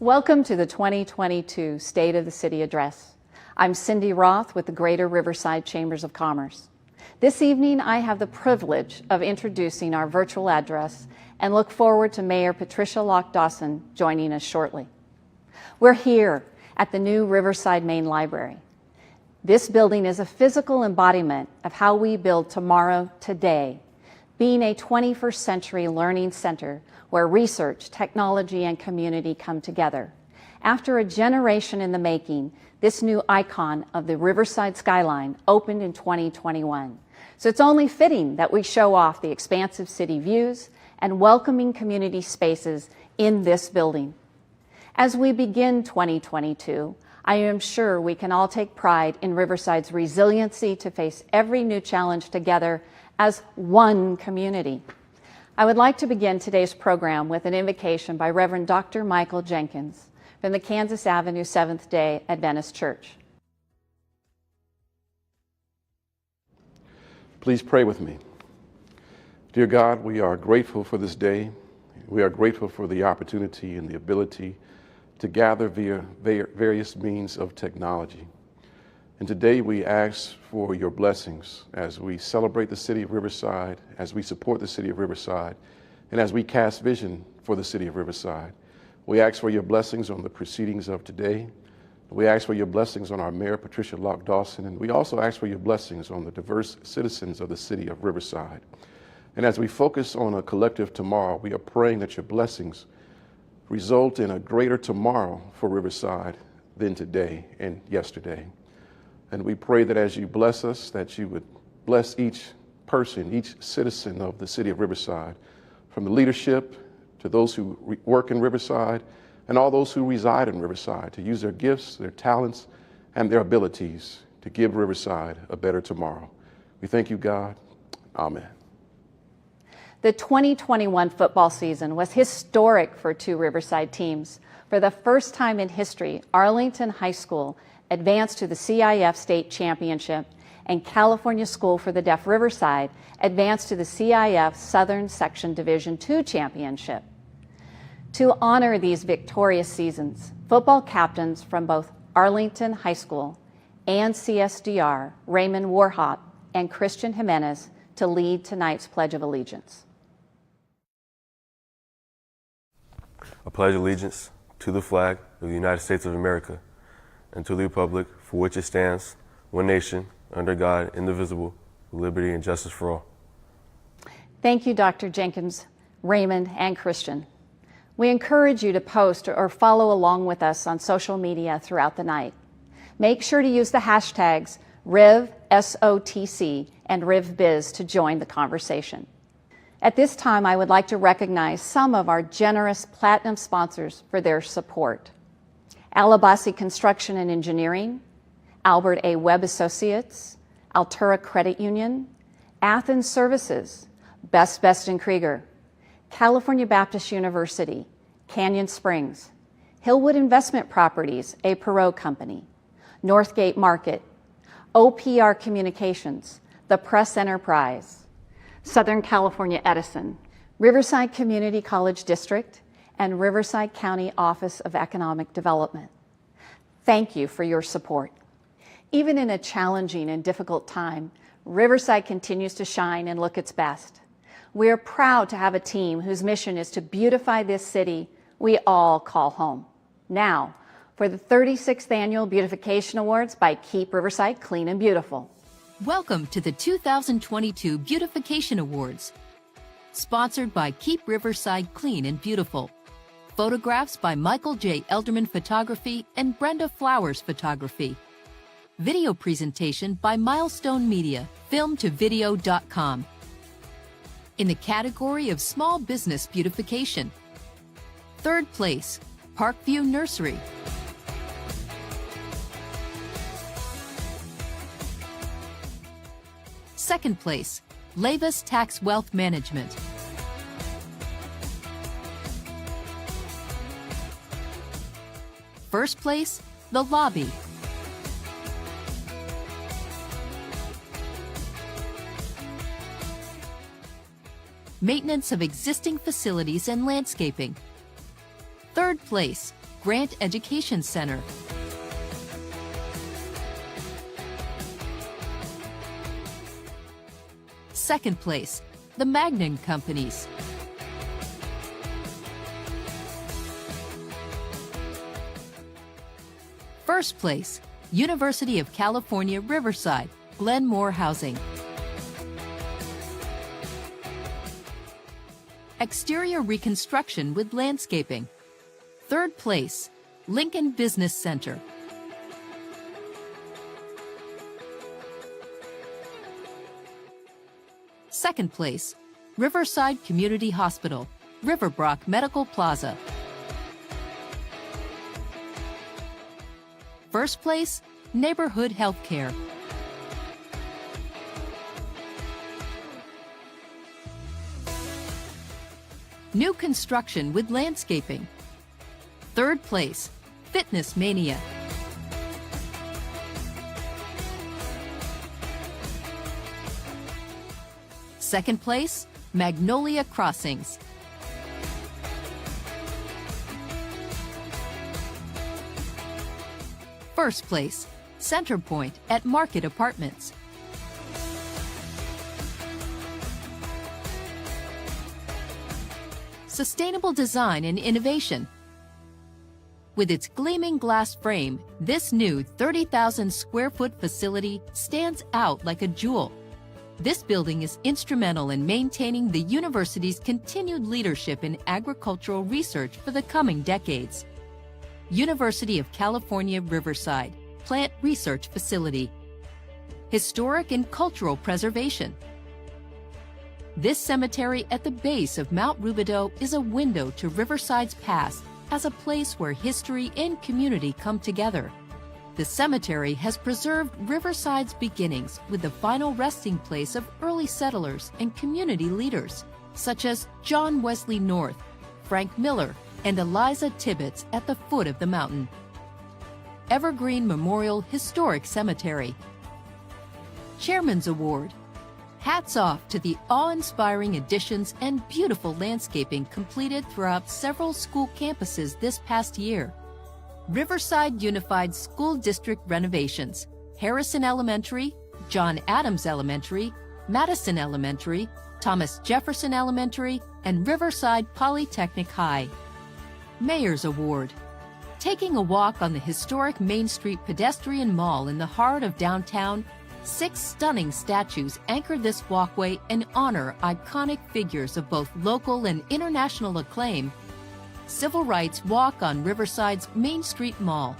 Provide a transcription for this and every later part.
Welcome to the 2022 State of the City Address. I'm Cindy Roth with the Greater Riverside Chambers of Commerce. This evening, I have the privilege of introducing our virtual address and look forward to Mayor Patricia Lock Dawson joining us shortly. We're here at the new Riverside Main Library. This building is a physical embodiment of how we build tomorrow today, being a 21st century learning center where research, technology, and community come together. After a generation in the making, this new icon of the Riverside skyline opened in 2021. So it's only fitting that we show off the expansive city views and welcoming community spaces in this building. As we begin 2022, I am sure we can all take pride in Riverside's resiliency to face every new challenge together as one community. I would like to begin today's program with an invocation by Reverend Dr. Michael Jenkins from the Kansas Avenue Seventh-day Adventist Church. Please pray with me. Dear God, we are grateful for this day. We are grateful for the opportunity and the ability to gather via various means of technology. And today we ask for your blessings as we celebrate the city of Riverside, as we support the city of Riverside, and as we cast vision for the city of Riverside. We ask for your blessings on the proceedings of today. We ask for your blessings on our Mayor Patricia Lock Dawson, and we also ask for your blessings on the diverse citizens of the city of Riverside. And as we focus on a collective tomorrow, we are praying that your blessings result in a greater tomorrow for Riverside than today and yesterday. And we pray that as you bless us, that you would bless each person, each citizen of the city of Riverside, from the leadership to those who work in Riverside and all those who reside in Riverside, to use their gifts, their talents, and their abilities to give Riverside a better tomorrow. We thank you, God. Amen. The 2021 football season was historic for two Riverside teams. For the first time in history, Arlington High School advanced to the CIF State Championship, and California School for the Deaf Riverside advanced to the CIF Southern Section Division II Championship. To honor these victorious seasons, football captains from both Arlington High School and CSDR, Raymond Warhop and Christian Jimenez, to lead tonight's Pledge of Allegiance. I pledge allegiance to the flag of the United States of America and to the republic for which it stands, one nation, under God, indivisible, with liberty and justice for all. Thank you, Dr. Jenkins, Raymond, and Christian. We encourage you to post or follow along with us on social media throughout the night. Make sure to use the hashtags RivSOTC and RivBiz to join the conversation. At this time, I would like to recognize some of our generous platinum sponsors for their support. Alabasi Construction and Engineering, Albert A. Webb Associates, Altura Credit Union, Athens Services, Best & Krieger, California Baptist University, Canyon Springs, Hillwood Investment Properties, a Perot company, Northgate Market, OPR Communications, The Press Enterprise, Southern California Edison, Riverside Community College District, and Riverside County Office of Economic Development. Thank you for your support. Even in a challenging and difficult time, Riverside continues to shine and look its best. We are proud to have a team whose mission is to beautify this city we all call home. Now, for the 36th Annual Beautification Awards by Keep Riverside Clean and Beautiful. Welcome to the 2022 Beautification Awards, sponsored by Keep Riverside Clean and Beautiful. Photographs by Michael J. Elderman Photography and Brenda Flowers Photography. Video presentation by Milestone Media, filmtovideo.com. In the category of Small Business Beautification. Third place, Parkview Nursery. Second place, Lavis Tax Wealth Management. First place, The Lobby. Maintenance of existing facilities and landscaping. Third place, Grant Education Center. Second place, the Magnin Companies. First place, University of California, Riverside, Glenmore Housing. Exterior reconstruction with landscaping. Third place, Lincoln Business Center. Second place, Riverside Community Hospital, Riverbrook Medical Plaza. First place, Neighborhood Healthcare. New construction with landscaping. Third place, Fitness Mania. Second place, Magnolia Crossings. First place, Centerpoint at Market Apartments. Sustainable design and innovation. With its gleaming glass frame, this new 30,000 square foot facility stands out like a jewel. This building is instrumental in maintaining the university's continued leadership in agricultural research for the coming decades. University of California, Riverside, Plant Research Facility. Historic and cultural preservation. This cemetery at the base of Mount Rubidoux is a window to Riverside's past as a place where history and community come together. The cemetery has preserved Riverside's beginnings with the final resting place of early settlers and community leaders, such as John Wesley North, Frank Miller, and Eliza Tibbetts at the foot of the mountain. Evergreen Memorial Historic Cemetery. Chairman's Award. Hats off to the awe-inspiring additions and beautiful landscaping completed throughout several school campuses this past year. Riverside Unified School District renovations. Harrison Elementary, John Adams Elementary, Madison Elementary, Thomas Jefferson Elementary, and Riverside Polytechnic High. Mayor's Award. Taking a walk on the historic Main Street pedestrian mall in the heart of downtown, 6 stunning statues anchor this walkway and honor iconic figures of both local and international acclaim. Civil Rights Walk on Riverside's Main Street Mall.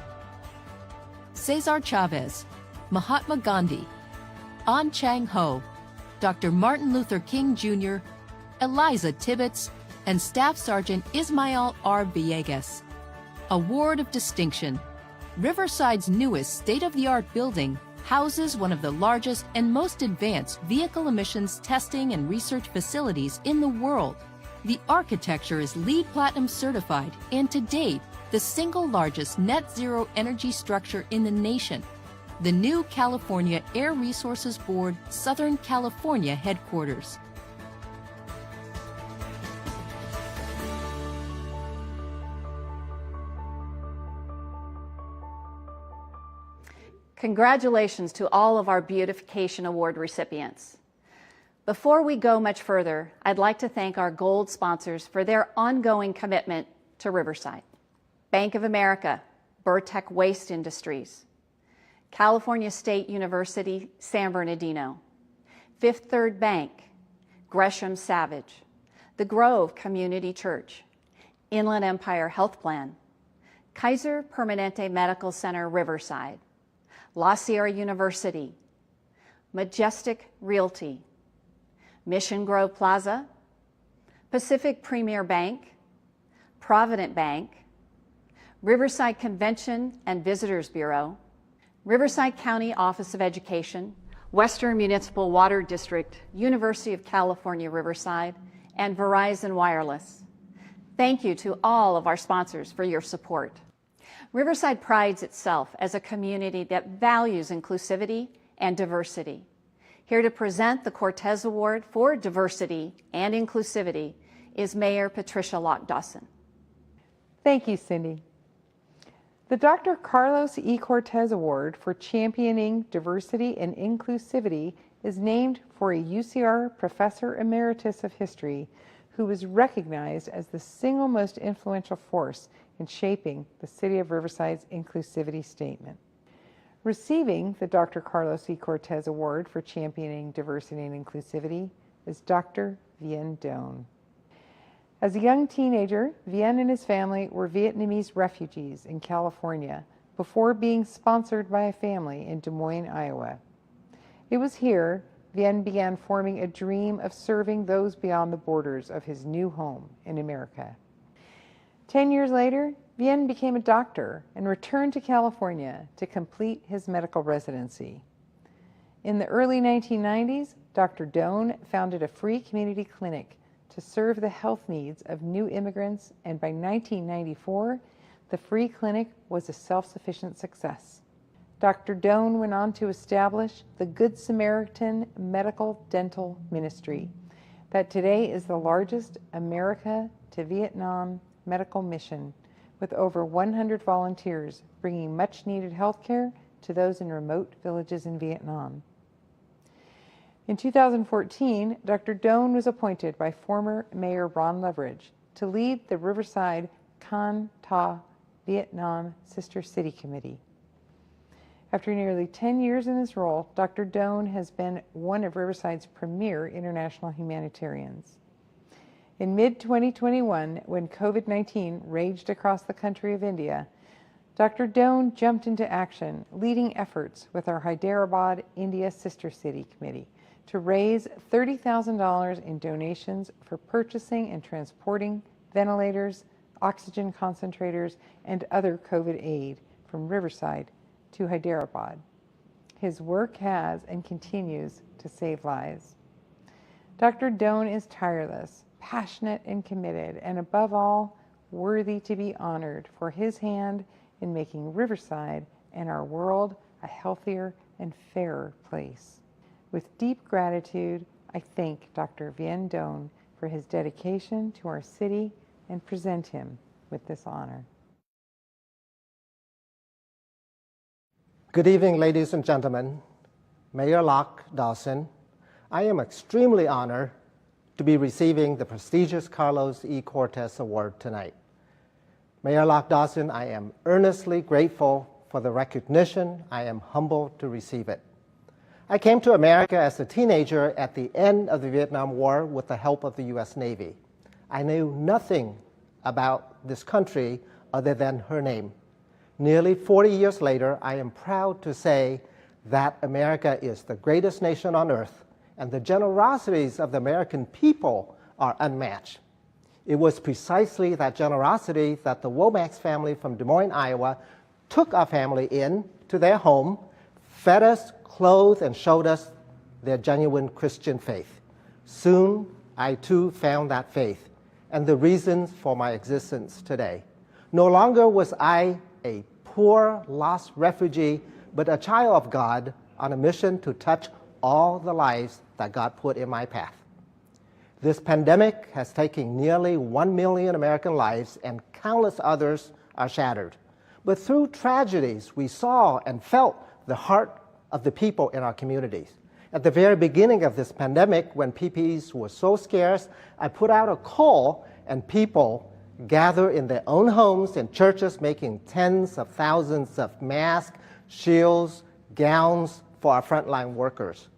Cesar Chavez, Mahatma Gandhi, An Chang Ho, Dr. Martin Luther King Jr., Eliza Tibbetts, and Staff Sergeant Ismael R. Villegas. Award of Distinction. Riverside's newest state-of-the-art building houses one of the largest and most advanced vehicle emissions testing and research facilities in the world. The architecture is LEED Platinum certified and to date, the single largest net zero energy structure in the nation. The new California Air Resources Board, Southern California headquarters. Congratulations to all of our Beautification Award recipients. Before we go much further, I'd like to thank our gold sponsors for their ongoing commitment to Riverside. Bank of America, Burtech Waste Industries, California State University, San Bernardino, Fifth Third Bank, Gresham Savage, The Grove Community Church, Inland Empire Health Plan, Kaiser Permanente Medical Center, Riverside, La Sierra University, Majestic Realty, Mission Grove Plaza, Pacific Premier Bank, Provident Bank, Riverside Convention and Visitors Bureau, Riverside County Office of Education, Western Municipal Water District, University of California, Riverside, and Verizon Wireless. Thank you to all of our sponsors for your support. Riverside prides itself as a community that values inclusivity and diversity. Here to present the Cortes Award for Diversity and Inclusivity is Mayor Patricia Lock Dawson. Thank you, Cindy. The Dr. Carlos E. Cortes Award for Championing Diversity and Inclusivity is named for a UCR Professor Emeritus of History who was recognized as the single most influential force in shaping the City of Riverside's inclusivity statement. Receiving the Dr. Carlos E. Cortes Award for Championing Diversity and Inclusivity is Dr. Vien Doan. As a young teenager, Vien and his family were Vietnamese refugees in California before being sponsored by a family in Des Moines, Iowa. It was here Vien began forming a dream of serving those beyond the borders of his new home in America. 10 years later, Vien became a doctor and returned to California to complete his medical residency. In the early 1990s, Dr. Doan founded a free community clinic to serve the health needs of new immigrants, and by 1994, the free clinic was a self-sufficient success. Dr. Doan went on to establish the Good Samaritan Medical Dental Ministry that today is the largest America to Vietnam medical mission, with over 100 volunteers bringing much-needed health care to those in remote villages in Vietnam. In 2014, Dr. Doan was appointed by former Mayor Ron Leveridge to lead the Riverside Can Tha Vietnam Sister City Committee. After nearly 10 years in this role, Dr. Doan has been one of Riverside's premier international humanitarians. In mid-2021, when COVID-19 raged across the country of India, Dr. Doan jumped into action, leading efforts with our Hyderabad, India Sister City Committee to raise $30,000 in donations for purchasing and transporting ventilators, oxygen concentrators, and other COVID aid from Riverside to Hyderabad. His work has and continues to save lives. Dr. Doan is tireless, passionate, and committed, and above all, worthy to be honored for his hand in making Riverside and our world a healthier and fairer place. With deep gratitude, I thank Dr. Vien Doan for his dedication to our city and present him with this honor. Good evening, ladies and gentlemen. Mayor Lock Dawson, I am extremely honored to be receiving the prestigious Carlos E. Cortes Award tonight. Mayor Lock Dawson, I am earnestly grateful for the recognition. I am humbled to receive it. I came to America as a teenager at the end of the Vietnam War with the help of the U.S. Navy. I knew nothing about this country other than her name. Nearly 40 years later, I am proud to say that America is the greatest nation on earth, and the generosities of the American people are unmatched. It was precisely that generosity that the Womack's family from Des Moines, Iowa, took our family in to their home, fed us, clothed, and showed us their genuine Christian faith. Soon, I too found that faith and the reasons for my existence today. No longer was I a poor, lost refugee, but a child of God on a mission to touch all the lives that God put in my path. This pandemic has taken nearly 1 million American lives, and countless others are shattered. But through tragedies, we saw and felt the heart of the people in our communities. At the very beginning of this pandemic, when PPEs were so scarce, I put out a call, and people gathered in their own homes and churches, making tens of thousands of masks, shields, gowns for our frontline workers.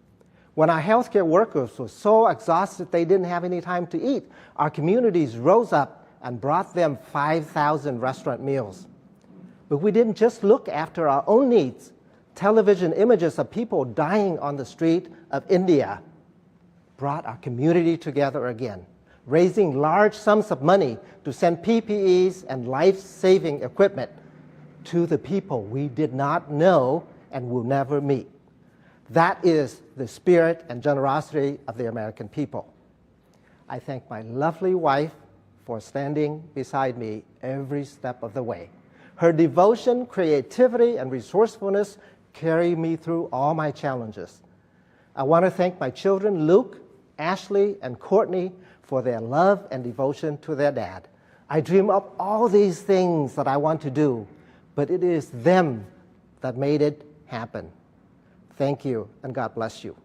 When our healthcare workers were so exhausted they didn't have any time to eat, our communities rose up and brought them 5,000 restaurant meals. But we didn't just look after our own needs. Television images of people dying on the street of India brought our community together again, raising large sums of money to send PPEs and life-saving equipment to the people we did not know and will never meet. That is the spirit and generosity of the American people. I thank my lovely wife for standing beside me every step of the way. Her devotion, creativity, and resourcefulness carry me through all my challenges. I want to thank my children, Luke, Ashley, and Courtney, for their love and devotion to their dad. I dream up all these things that I want to do, but it is them that made it happen. Thank you, and God bless you.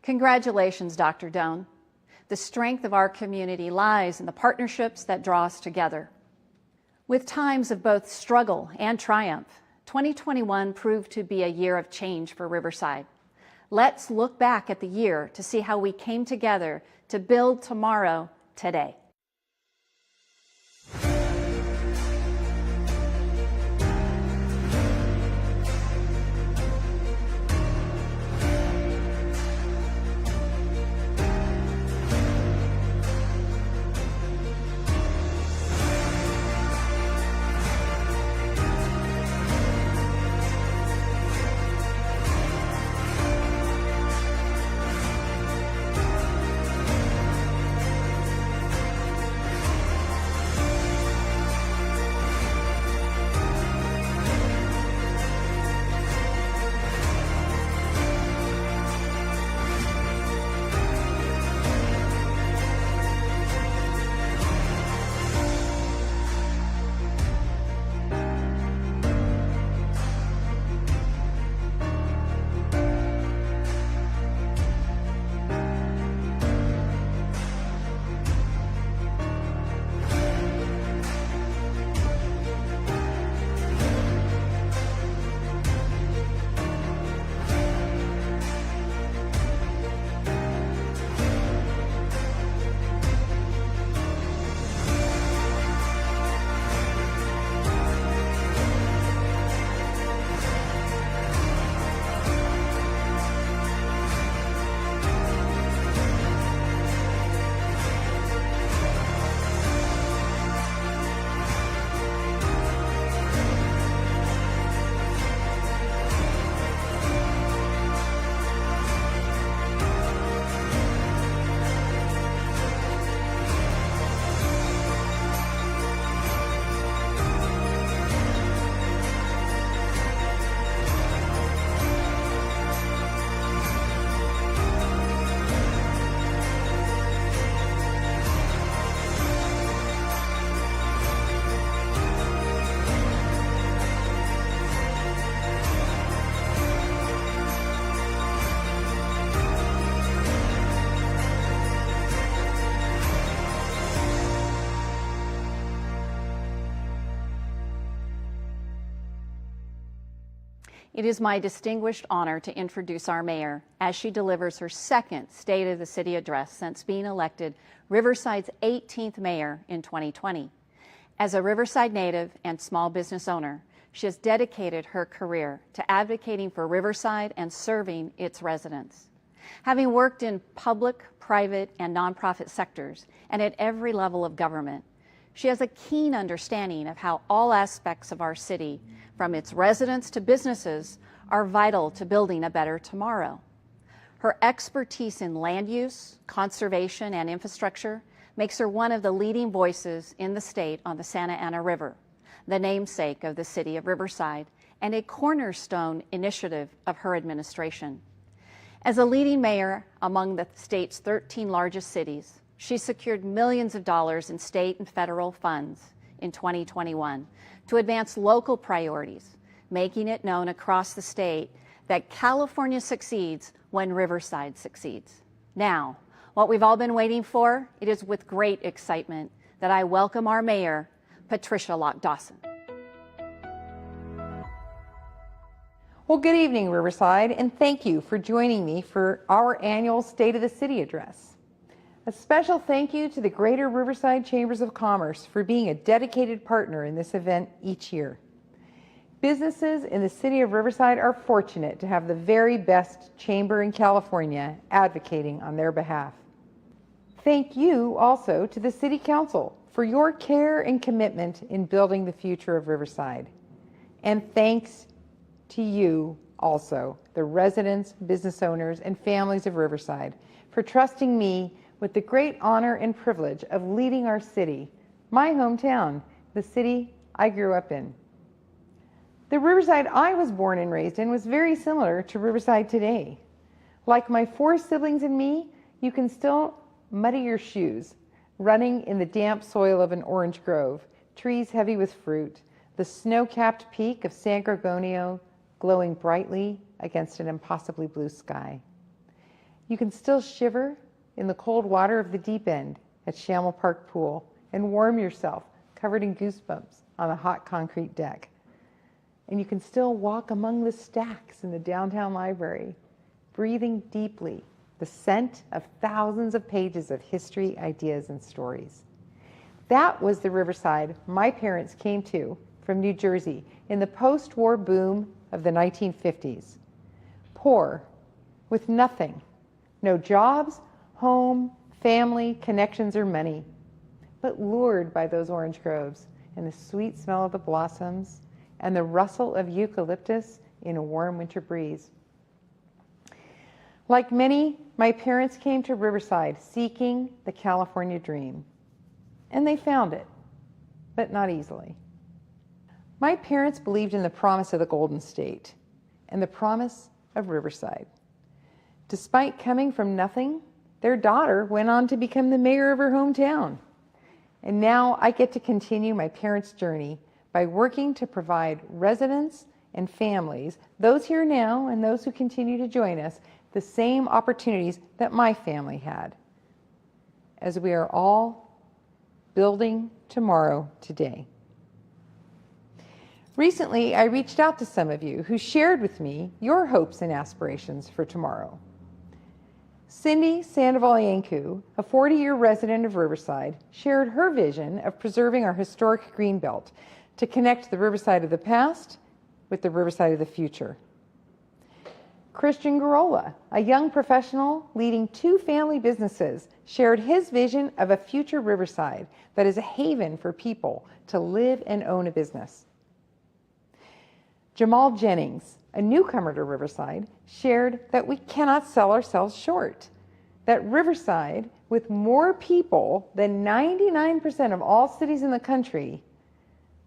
Congratulations, Dr. Doan. The strength of our community lies in the partnerships that draw us together. With times of both struggle and triumph, 2021 proved to be a year of change for Riverside. Let's look back at the year to see how we came together to build tomorrow today. It is my distinguished honor to introduce our mayor as she delivers her second State of the City address since being elected Riverside's 18th mayor in 2020. As a Riverside native and small business owner, she has dedicated her career to advocating for Riverside and serving its residents. Having worked in public, private, and nonprofit sectors and at every level of government, she has a keen understanding of how all aspects of our city, from its residents to businesses, are vital to building a better tomorrow. Her expertise in land use, conservation, and infrastructure makes her one of the leading voices in the state on the Santa Ana River, the namesake of the city of Riverside, and a cornerstone initiative of her administration. As a leading mayor among the state's 13 largest cities, she secured millions of dollars in state and federal funds in 2021 to advance local priorities, making it known across the state that California succeeds when Riverside succeeds. Now, what we've all been waiting for, it is with great excitement that I welcome our mayor, Patricia Lock Dawson. Well, good evening, Riverside, and thank you for joining me for our annual State of the City address. A special thank you to the Greater Riverside Chambers of Commerce for being a dedicated partner in this event each year. Businesses in the city of Riverside are fortunate to have the very best chamber in California advocating on their behalf. Thank you also to the City Council for your care and commitment in building the future of Riverside. And thanks to you also, the residents, business owners, and families of Riverside, for trusting me with the great honor and privilege of leading our city, my hometown, the city I grew up in. The Riverside I was born and raised in was very similar to Riverside today. Like my 4 siblings and me, you can still muddy your shoes, running in the damp soil of an orange grove, trees heavy with fruit, the snow-capped peak of San Gorgonio glowing brightly against an impossibly blue sky. You can still shiver in the cold water of the deep end at Shamel Park Pool and warm yourself covered in goosebumps on a hot concrete deck. And you can still walk among the stacks in the downtown library, breathing deeply the scent of thousands of pages of history, ideas, and stories. That was the Riverside my parents came to from New Jersey in the post-war boom of the 1950s. Poor, with nothing, no jobs, home, family, connections, or money, but lured by those orange groves and the sweet smell of the blossoms and the rustle of eucalyptus in a warm winter breeze. Like many, my parents came to Riverside seeking the California dream, and they found it, but not easily. My parents believed in the promise of the Golden State and the promise of Riverside. Despite coming from nothing, their daughter went on to become the mayor of her hometown. And now I get to continue my parents' journey by working to provide residents and families, those here now and those who continue to join us, the same opportunities that my family had, as we are all building tomorrow today. Recently, I reached out to some of you who shared with me your hopes and aspirations for tomorrow. Cindy Sandoval-Yanku, a 40-year resident of Riverside, shared her vision of preserving our historic greenbelt to connect the Riverside of the past with the Riverside of the future. Christian Garola, a young professional leading 2 family businesses, shared his vision of a future Riverside that is a haven for people to live and own a business. Jamal Jennings, a newcomer to Riverside, shared that we cannot sell ourselves short, that Riverside, with more people than 99% of all cities in the country,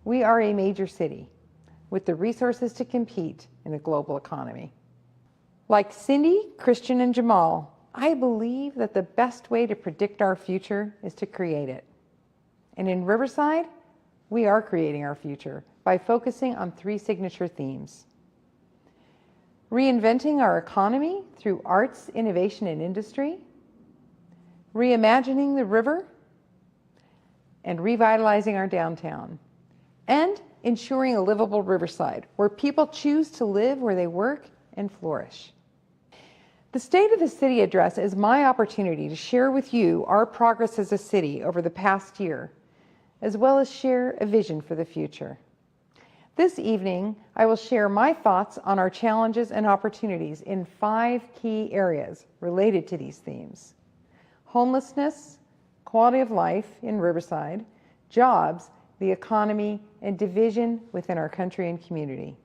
we are a major city with the resources to compete in a global economy. Like Cindy, Christian, and Jamal, I believe that the best way to predict our future is to create it. And in Riverside, we are creating our future by focusing on 3 signature themes: reinventing our economy through arts, innovation, and industry, reimagining the river, and revitalizing our downtown, and ensuring a livable Riverside where people choose to live where they work and flourish. The State of the City address is my opportunity to share with you our progress as a city over the past year, as well as share a vision for the future. This evening, I will share my thoughts on our challenges and opportunities in 5 key areas related to these themes: homelessness, quality of life in Riverside, jobs, the economy, and division within our country and community.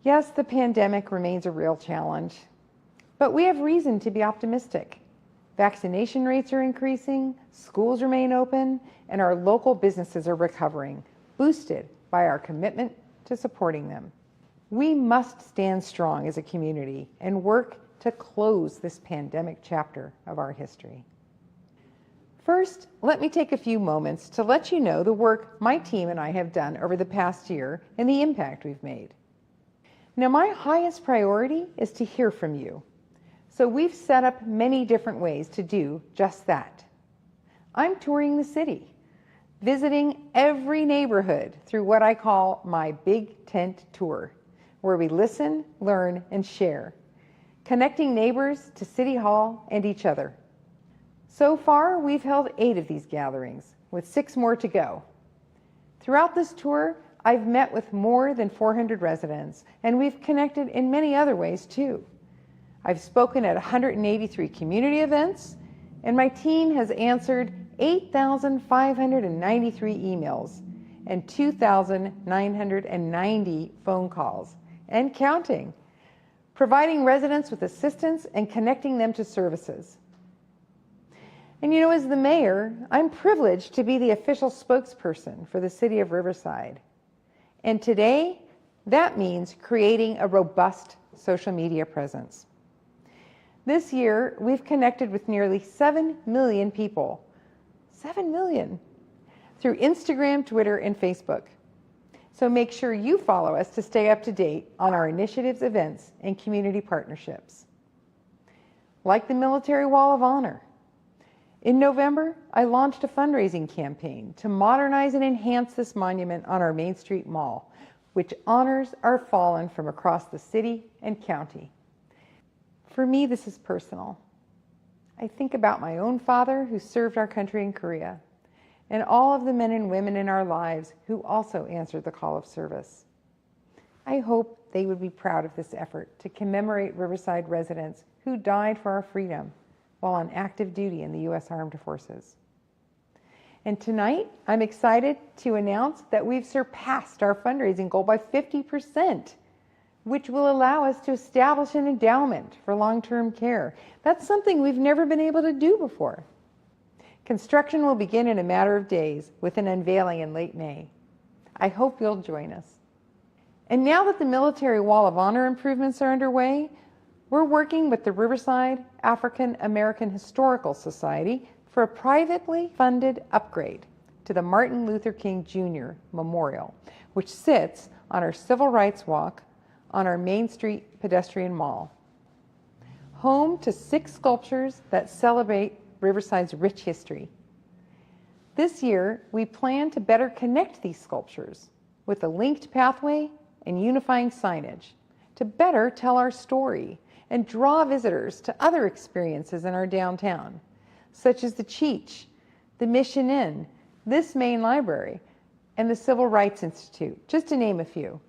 Yes, the pandemic remains a real challenge, but we have reason to be optimistic. Vaccination rates are increasing, schools remain open, and our local businesses are recovering, boosted by our commitment to supporting them. We must stand strong as a community and work to close this pandemic chapter of our history. First, let me take a few moments to let you know the work my team and I have done over the past year and the impact we've made. Now, my highest priority is to hear from you. So we've set up many different ways to do just that. I'm touring the city, visiting every neighborhood through what I call my Big Tent Tour, where we listen, learn, and share, connecting neighbors to City Hall and each other. So far, we've held 8 of these gatherings, with 6 more to go. Throughout this tour, I've met with more than 400 residents, and we've connected in many other ways too. I've spoken at 183 community events, and my team has answered 8,593 emails and 2,990 phone calls, and counting, providing residents with assistance and connecting them to services. And you know, as the mayor, I'm privileged to be the official spokesperson for the City of Riverside. And today, that means creating a robust social media presence. This year, we've connected with nearly 7 million people 7 million, through Instagram, Twitter, and Facebook. So make sure you follow us to stay up to date on our initiatives, events, and community partnerships. Like the Military Wall of Honor. In November, I launched a fundraising campaign to modernize and enhance this monument on our Main Street Mall, which honors our fallen from across the city and county. For me, this is personal. I think about my own father who served our country in Korea, and all of the men and women in our lives who also answered the call of service. I hope they would be proud of this effort to commemorate Riverside residents who died for our freedom while on active duty in the U.S. Armed Forces. And tonight, I'm excited to announce that we've surpassed our fundraising goal by 50%, which will allow us to establish an endowment for long-term care. That's something we've never been able to do before. Construction will begin in a matter of days with an unveiling in late May. I hope you'll join us. And now that the Military Wall of Honor improvements are underway, we're working with the Riverside African American Historical Society for a privately funded upgrade to the Martin Luther King Jr. Memorial, which sits on our Civil Rights Walk on our Main Street pedestrian mall. Home to 6 sculptures that celebrate Riverside's rich history. This year, we plan to better connect these sculptures with a linked pathway and unifying signage to better tell our story and draw visitors to other experiences in our downtown, such as the Cheech, the Mission Inn, this main library, and the Civil Rights Institute, just to name a few.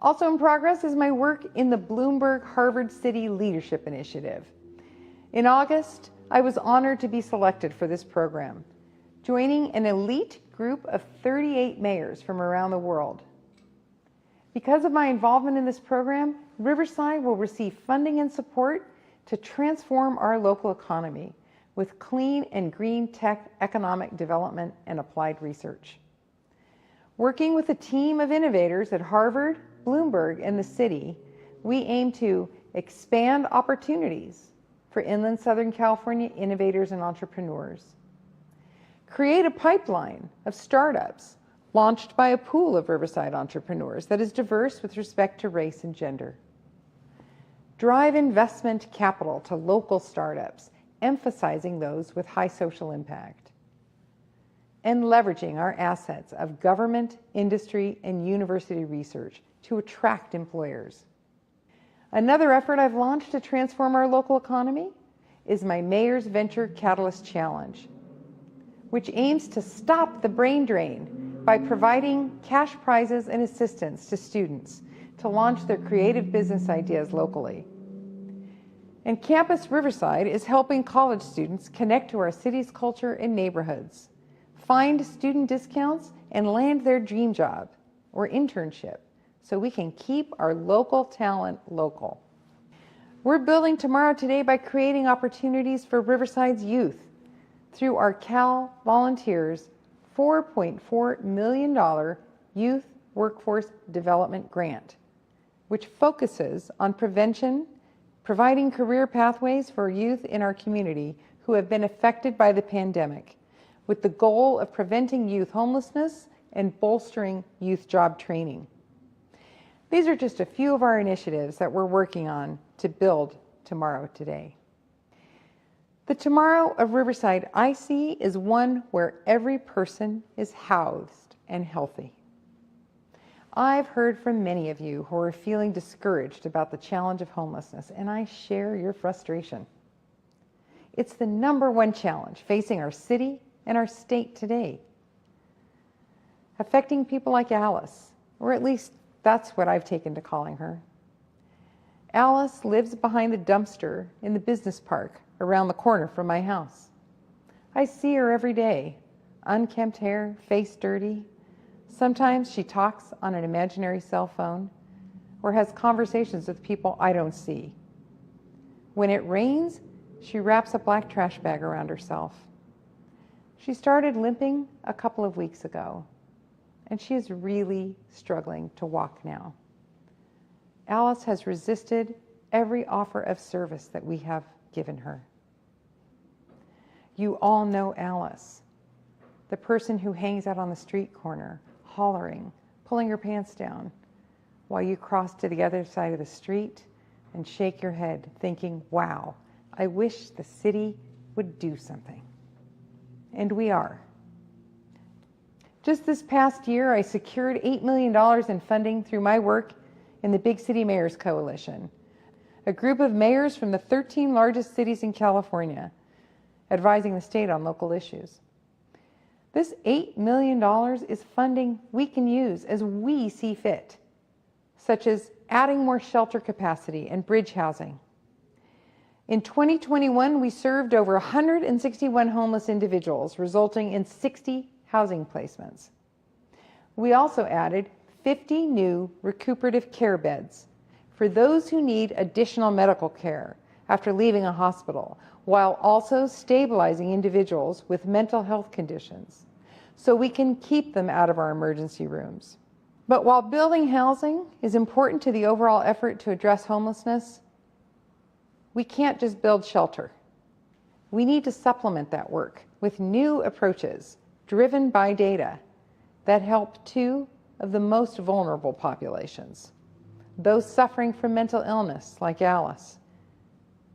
Also in progress is my work in the Bloomberg Harvard City Leadership Initiative. In August, I was honored to be selected for this program, joining an elite group of 38 mayors from around the world. Because of my involvement in this program, Riverside will receive funding and support to transform our local economy with clean and green tech economic development and applied research. Working with a team of innovators at Harvard, Bloomberg, and the city, we aim to expand opportunities for inland Southern California innovators and entrepreneurs, create a pipeline of startups launched by a pool of Riverside entrepreneurs that is diverse with respect to race and gender, drive investment capital to local startups, emphasizing those with high social impact, and leveraging our assets of government, industry, and university research to attract employers. Another effort I've launched to transform our local economy is my Mayor's Venture Catalyst Challenge, which aims to stop the brain drain by providing cash prizes and assistance to students to launch their creative business ideas locally. And Campus Riverside is helping college students connect to our city's culture and neighborhoods, find student discounts, and land their dream job or internship so we can keep our local talent local. We're building tomorrow today by creating opportunities for Riverside's youth through our Cal Volunteers $4.4 million Youth Workforce Development Grant, which focuses on prevention, providing career pathways for youth in our community who have been affected by the pandemic, with the goal of preventing youth homelessness and bolstering youth job training. These are just a few of our initiatives that we're working on to build tomorrow today. The tomorrow of Riverside I see is one where every person is housed and healthy. I've heard from many of you who are feeling discouraged about the challenge of homelessness, and I share your frustration. It's the #1 challenge facing our city and our state today, affecting people like Alice, or at least that's what I've taken to calling her. Alice lives behind the dumpster in the business park around the corner from my house. I see her every day, unkempt hair, face dirty. Sometimes she talks on an imaginary cell phone or has conversations with people I don't see. When it rains, she wraps a black trash bag around herself. She started limping a couple of weeks ago, and she is really struggling to walk now. Alice has resisted every offer of service that we have given her. You all know Alice, the person who hangs out on the street corner, hollering, pulling her pants down, while you cross to the other side of the street and shake your head, thinking, wow, I wish the city would do something. And we are. Just this past year, I secured $8 million in funding through my work in the Big City Mayors Coalition, a group of mayors from the 13 largest cities in California, advising the state on local issues. This $8 million is funding we can use as we see fit, such as adding more shelter capacity and bridge housing. In 2021, we served over 161 homeless individuals, resulting in 60 housing placements. We also added 50 new recuperative care beds for those who need additional medical care after leaving a hospital, while also stabilizing individuals with mental health conditions, so we can keep them out of our emergency rooms. But while building housing is important to the overall effort to address homelessness, we can't just build shelter. We need to supplement that work with new approaches driven by data that help two of the most vulnerable populations, those suffering from mental illness like Alice,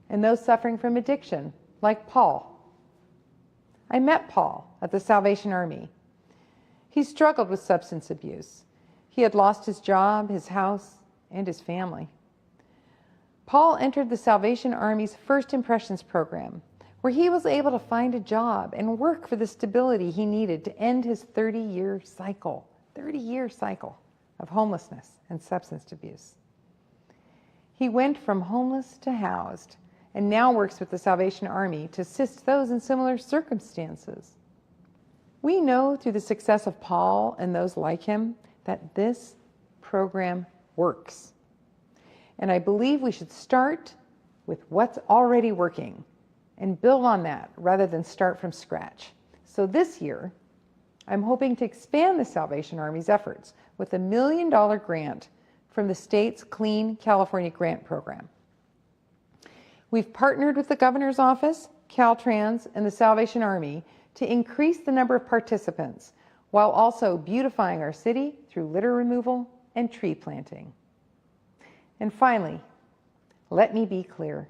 and those suffering from addiction like Paul. I met Paul at the Salvation Army. He struggled with substance abuse. He had lost his job, his house, and his family. Paul entered the Salvation Army's First Impressions program, where he was able to find a job and work for the stability he needed to end his 30-year cycle of homelessness and substance abuse. He went from homeless to housed and now works with the Salvation Army to assist those in similar circumstances. We know through the success of Paul and those like him that this program works. And I believe we should start with what's already working and build on that rather than start from scratch. So this year, I'm hoping to expand the Salvation Army's efforts with a $1 million grant from the state's Clean California Grant Program. We've partnered with the Governor's Office, Caltrans, and the Salvation Army to increase the number of participants while also beautifying our city through litter removal and tree planting. And finally, let me be clear.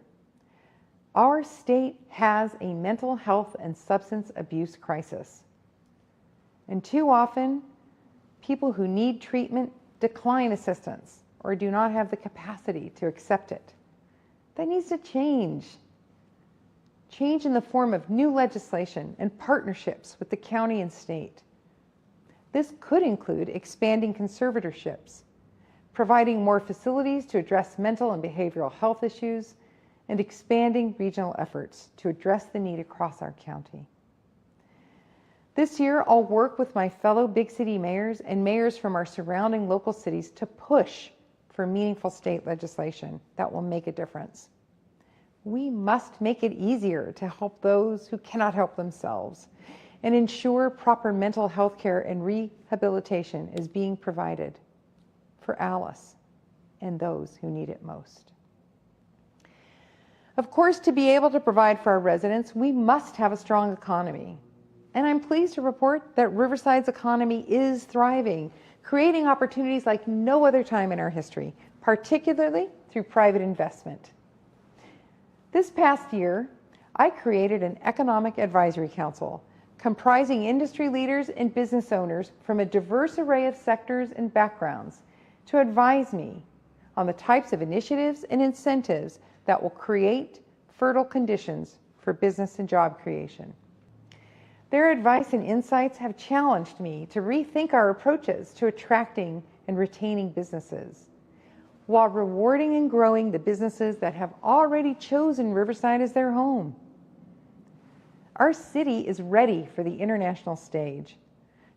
Our state has a mental health and substance abuse crisis. And too often, people who need treatment decline assistance or do not have the capacity to accept it. That needs to change. Change in the form of new legislation and partnerships with the county and state. This could include expanding conservatorships, providing more facilities to address mental and behavioral health issues, and expanding regional efforts to address the need across our county. This year, I'll work with my fellow big city mayors and mayors from our surrounding local cities to push for meaningful state legislation that will make a difference. We must make it easier to help those who cannot help themselves and ensure proper mental health care and rehabilitation is being provided for Alice and those who need it most. Of course, to be able to provide for our residents, we must have a strong economy. And I'm pleased to report that Riverside's economy is thriving, creating opportunities like no other time in our history, particularly through private investment. This past year, I created an economic advisory council comprising industry leaders and business owners from a diverse array of sectors and backgrounds to advise me on the types of initiatives and incentives that will create fertile conditions for business and job creation. Their advice and insights have challenged me to rethink our approaches to attracting and retaining businesses, while rewarding and growing the businesses that have already chosen Riverside as their home. Our city is ready for the international stage,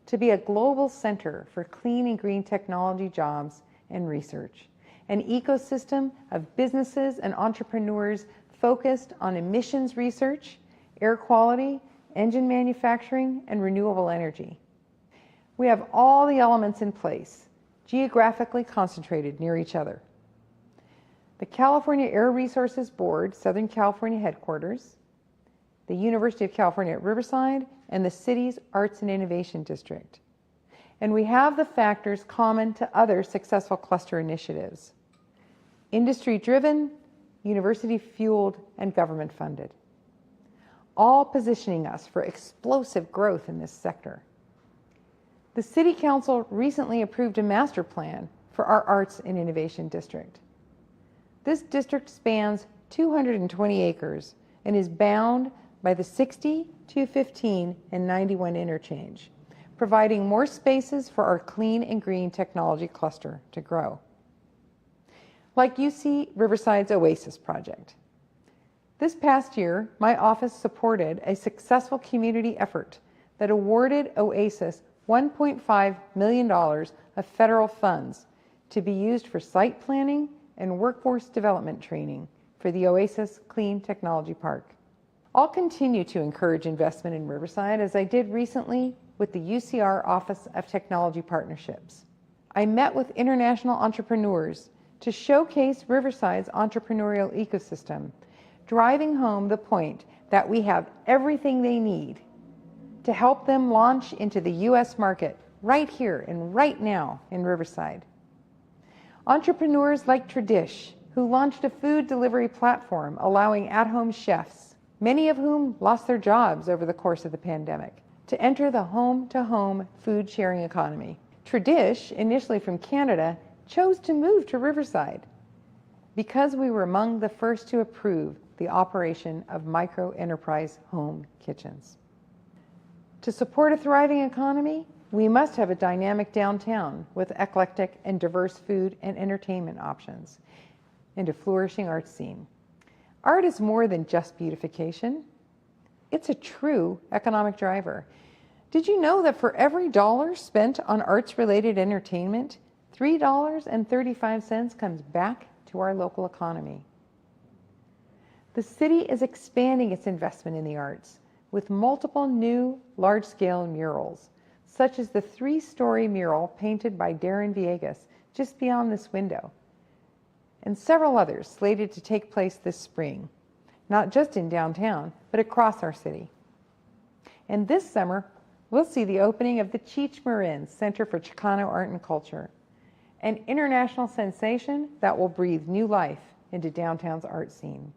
to be a global center for clean and green technology jobs and research, an ecosystem of businesses and entrepreneurs focused on emissions research, air quality, engine manufacturing, and renewable energy. We have all the elements in place, geographically concentrated near each other. The California Air Resources Board, Southern California headquarters, the University of California at Riverside, and the city's Arts and Innovation District. And we have the factors common to other successful cluster initiatives: industry-driven, university-fueled, and government-funded, all positioning us for explosive growth in this sector. The City Council recently approved a master plan for our Arts and Innovation District. This district spans 220 acres and is bound by the 60, 215, and 91 interchange, providing more spaces for our clean and green technology cluster to grow. Like UC Riverside's Oasis project. This past year, my office supported a successful community effort that awarded Oasis $1.5 million of federal funds to be used for site planning and workforce development training for the Oasis Clean Technology Park. I'll continue to encourage investment in Riverside, as I did recently with the UCR Office of Technology Partnerships. I met with international entrepreneurs to showcase Riverside's entrepreneurial ecosystem, driving home the point that we have everything they need to help them launch into the U.S. market right here and right now in Riverside. Entrepreneurs like Tradish, who launched a food delivery platform allowing at-home chefs, many of whom lost their jobs over the course of the pandemic, to enter the home-to-home food sharing economy. Tradish, initially from Canada, chose to move to Riverside because we were among the first to approve the operation of micro-enterprise home kitchens. To support a thriving economy, we must have a dynamic downtown with eclectic and diverse food and entertainment options and a flourishing arts scene. Art is more than just beautification. It's a true economic driver. Did you know that for every dollar spent on arts-related entertainment, $3.35 comes back to our local economy? The city is expanding its investment in the arts with multiple new large-scale murals, such as the 3-story mural painted by Darren Villegas just beyond this window, and several others slated to take place this spring, not just in downtown, but across our city. And this summer, we'll see the opening of the Cheech Marin Center for Chicano Art and Culture, an international sensation that will breathe new life into downtown's art scene.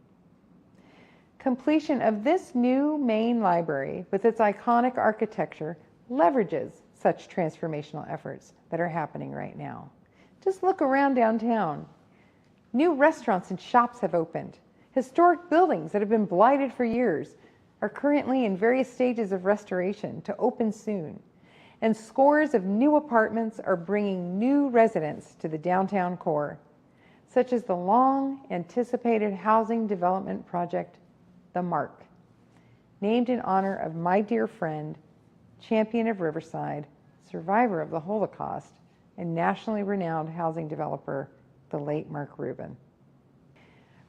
Completion of this new main library with its iconic architecture leverages such transformational efforts that are happening right now. Just look around downtown. New restaurants and shops have opened. Historic buildings that have been blighted for years are currently in various stages of restoration to open soon. And scores of new apartments are bringing new residents to the downtown core, such as the long-anticipated housing development project, The Mark, named in honor of my dear friend, champion of Riverside, survivor of the Holocaust, and nationally renowned housing developer, the late Mark Rubin.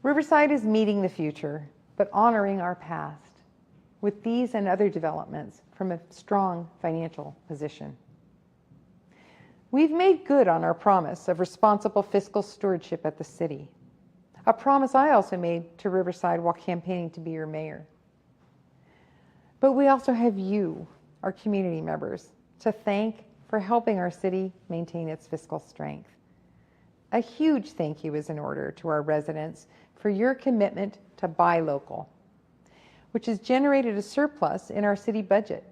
Riverside is meeting the future, but honoring our past with these and other developments from a strong financial position. We've made good on our promise of responsible fiscal stewardship at the city, a promise I also made to Riverside while campaigning to be your mayor. But we also have you, our community members, to thank for helping our city maintain its fiscal strength. A huge thank you is in order to our residents for your commitment to buy local, which has generated a surplus in our city budget.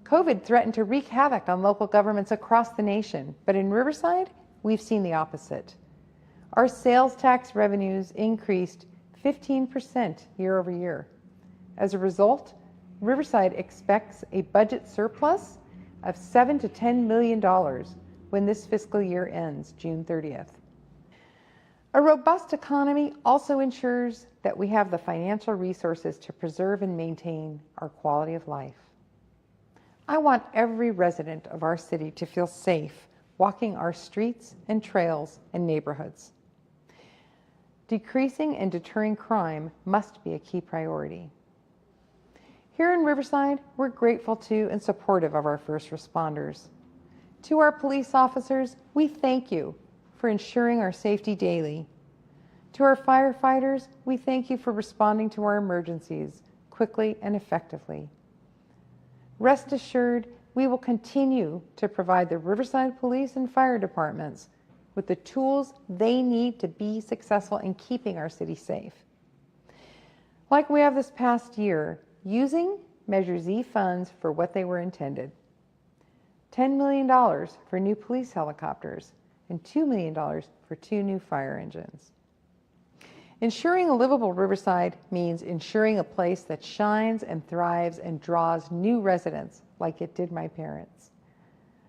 COVID threatened to wreak havoc on local governments across the nation, but in Riverside, we've seen the opposite. Our sales tax revenues increased 15% year over year. As a result, Riverside expects a budget surplus of $7 to $10 million when this fiscal year ends June 30th. A robust economy also ensures that we have the financial resources to preserve and maintain our quality of life. I want every resident of our city to feel safe walking our streets and trails and neighborhoods. Decreasing and deterring crime must be a key priority. Here in Riverside, we're grateful to and supportive of our first responders. To our police officers, we thank you for ensuring our safety daily. To our firefighters, we thank you for responding to our emergencies quickly and effectively. Rest assured, we will continue to provide the Riverside Police and Fire Departments with the tools they need to be successful in keeping our city safe. Like we have this past year, using Measure Z funds for what they were intended. $10 million for new police helicopters and $2 million for 2 new fire engines. Ensuring a livable Riverside means ensuring a place that shines and thrives and draws new residents like it did my parents.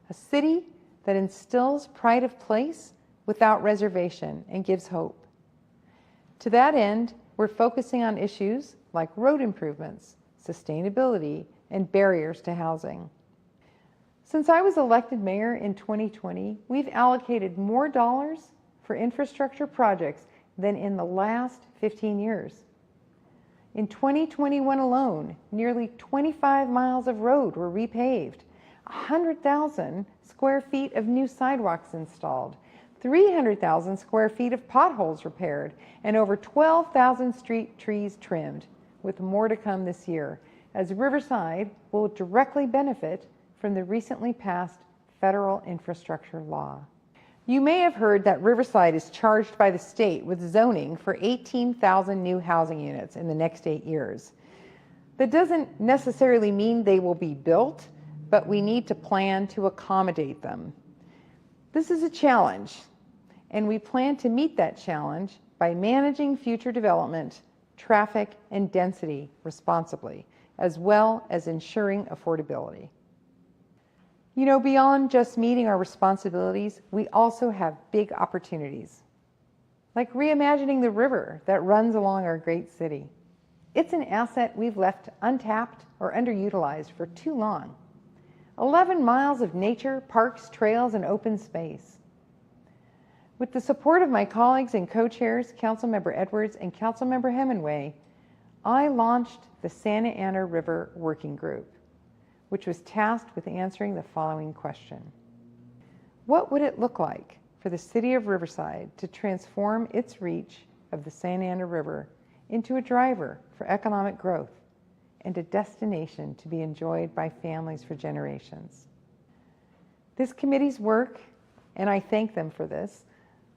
A city that instills pride of place without reservation and gives hope. To that end, we're focusing on issues like road improvements, sustainability, and barriers to housing. Since I was elected mayor in 2020, we've allocated more dollars for infrastructure projects than in the last 15 years. In 2021 alone, nearly 25 miles of road were repaved, 100,000 square feet of new sidewalks installed, 300,000 square feet of potholes repaired, and over 12,000 street trees trimmed, with more to come this year, as Riverside will directly benefit from the recently passed federal infrastructure law. You may have heard that Riverside is charged by the state with zoning for 18,000 new housing units in the next 8 years. That doesn't necessarily mean they will be built, but we need to plan to accommodate them. This is a challenge, and we plan to meet that challenge by managing future development, traffic, and density responsibly, as well as ensuring affordability. You know, beyond just meeting our responsibilities, we also have big opportunities, like reimagining the river that runs along our great city. It's an asset we've left untapped or underutilized for too long. 11 miles of nature, parks, trails, and open space. With the support of my colleagues and co-chairs, Councilmember Edwards and Councilmember Hemingway, I launched the Santa Ana River Working Group, which was tasked with answering the following question. What would it look like for the city of Riverside to transform its reach of the Santa Ana River into a driver for economic growth and a destination to be enjoyed by families for generations? This committee's work, and I thank them for this,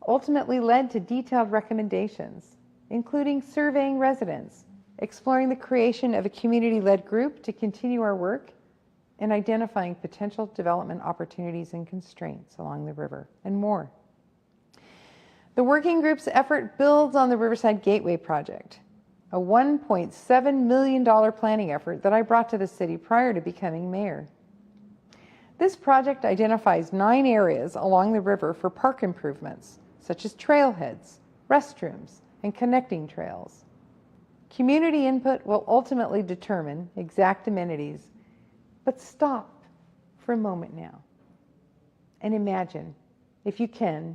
ultimately led to detailed recommendations, including surveying residents, exploring the creation of a community-led group to continue our work, and identifying potential development opportunities and constraints along the river, and more. The working group's effort builds on the Riverside Gateway Project, a $1.7 million planning effort that I brought to the city prior to becoming mayor. This project identifies 9 areas along the river for park improvements, such as trailheads, restrooms, and connecting trails. Community input will ultimately determine exact amenities. But stop for a moment now and imagine, if you can,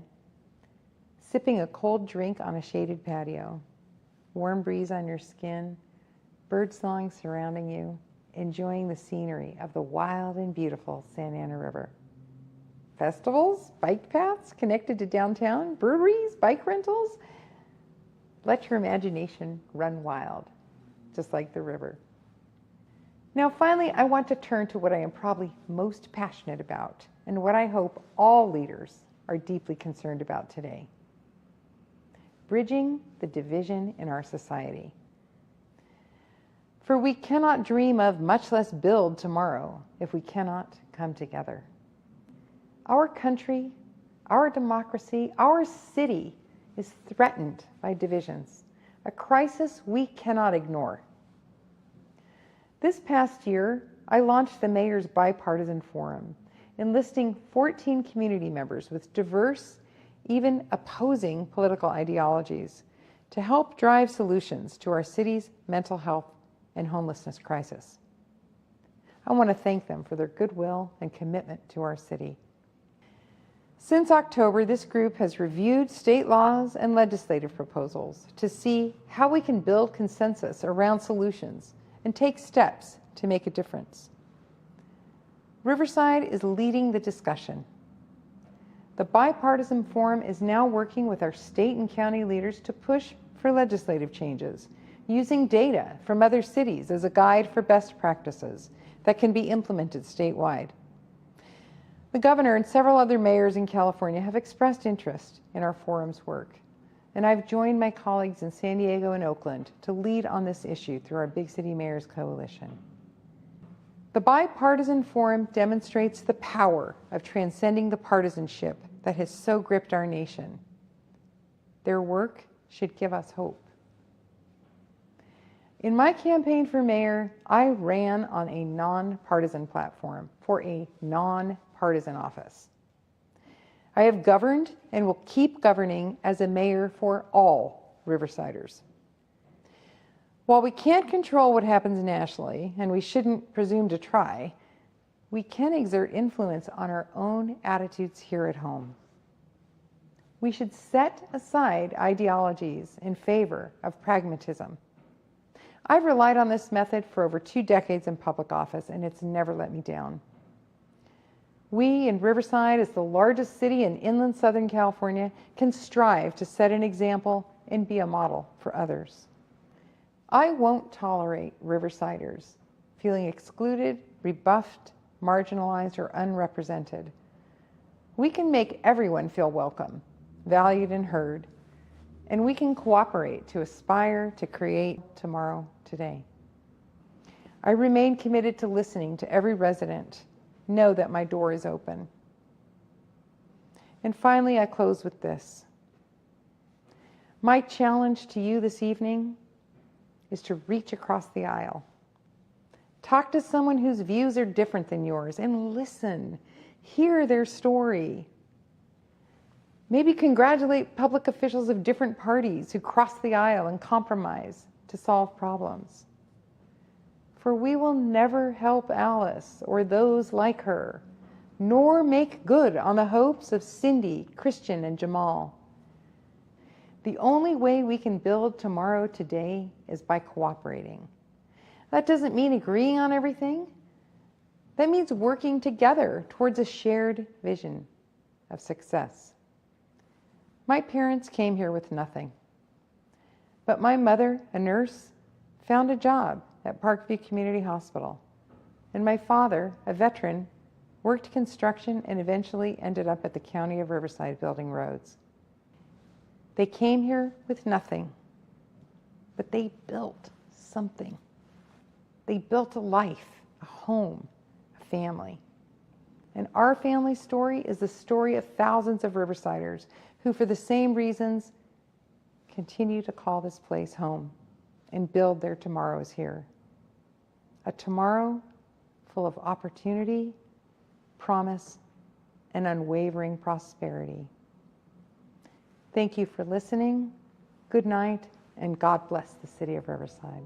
sipping a cold drink on a shaded patio, warm breeze on your skin, birdsong surrounding you, enjoying the scenery of the wild and beautiful Santa Ana River. Festivals, bike paths connected to downtown, breweries, bike rentals. Let your imagination run wild, just like the river. Now, finally, I want to turn to what I am probably most passionate about and what I hope all leaders are deeply concerned about today: bridging the division in our society. For we cannot dream of, much less build tomorrow, if we cannot come together. Our country, our democracy, our city is threatened by divisions, a crisis we cannot ignore. This past year, I launched the Mayor's Bipartisan Forum, enlisting 14 community members with diverse, even opposing political ideologies to help drive solutions to our city's mental health and homelessness crisis. I want to thank them for their goodwill and commitment to our city. Since October, this group has reviewed state laws and legislative proposals to see how we can build consensus around solutions and take steps to make a difference. Riverside is leading the discussion. The Bipartisan Forum is now working with our state and county leaders to push for legislative changes using data from other cities as a guide for best practices that can be implemented statewide. The governor and several other mayors in California have expressed interest in our forum's work, and I've joined my colleagues in San Diego and Oakland to lead on this issue through our Big City Mayors Coalition. The bipartisan forum demonstrates the power of transcending the partisanship that has so gripped our nation. Their work should give us hope. In my campaign for mayor, I ran on a nonpartisan platform for a nonpartisan office. I have governed and will keep governing as a mayor for all Riversiders. While we can't control what happens nationally, and we shouldn't presume to try, we can exert influence on our own attitudes here at home. We should set aside ideologies in favor of pragmatism. I've relied on this method for over 2 decades in public office, and it's never let me down. We in Riverside, as the largest city in inland Southern California, can strive to set an example and be a model for others. I won't tolerate Riversiders feeling excluded, rebuffed, marginalized, or unrepresented. We can make everyone feel welcome, valued, and heard, and we can cooperate to aspire to create tomorrow today. I remain committed to listening to every resident. Know that my door is open. And finally, I close with this. My challenge to you this evening is to reach across the aisle. Talk to someone whose views are different than yours and listen. Hear their story. Maybe congratulate public officials of different parties who cross the aisle and compromise to solve problems. For we will never help Alice or those like her, nor make good on the hopes of Cindy, Christian, and Jamal. The only way we can build tomorrow today is by cooperating. That doesn't mean agreeing on everything. That means working together towards a shared vision of success. My parents came here with nothing, but my mother, a nurse, found a job at Parkview Community Hospital, and my father, a veteran, worked construction and eventually ended up at the County of Riverside building roads. They came here with nothing, but they built something. They built a life, a home, a family. And our family story is the story of thousands of Riversiders who, for the same reasons, continue to call this place home and build their tomorrows here. A tomorrow full of opportunity, promise, and unwavering prosperity. Thank you for listening. Good night, and God bless the city of Riverside.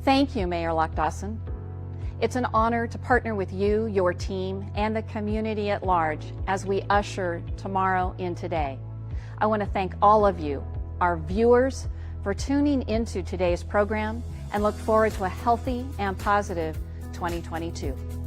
Thank you, Mayor Lock Dawson. It's an honor to partner with you, your team, and the community at large as we usher tomorrow in today. I want to thank all of you, our viewers, for tuning into today's program and look forward to a healthy and positive 2022.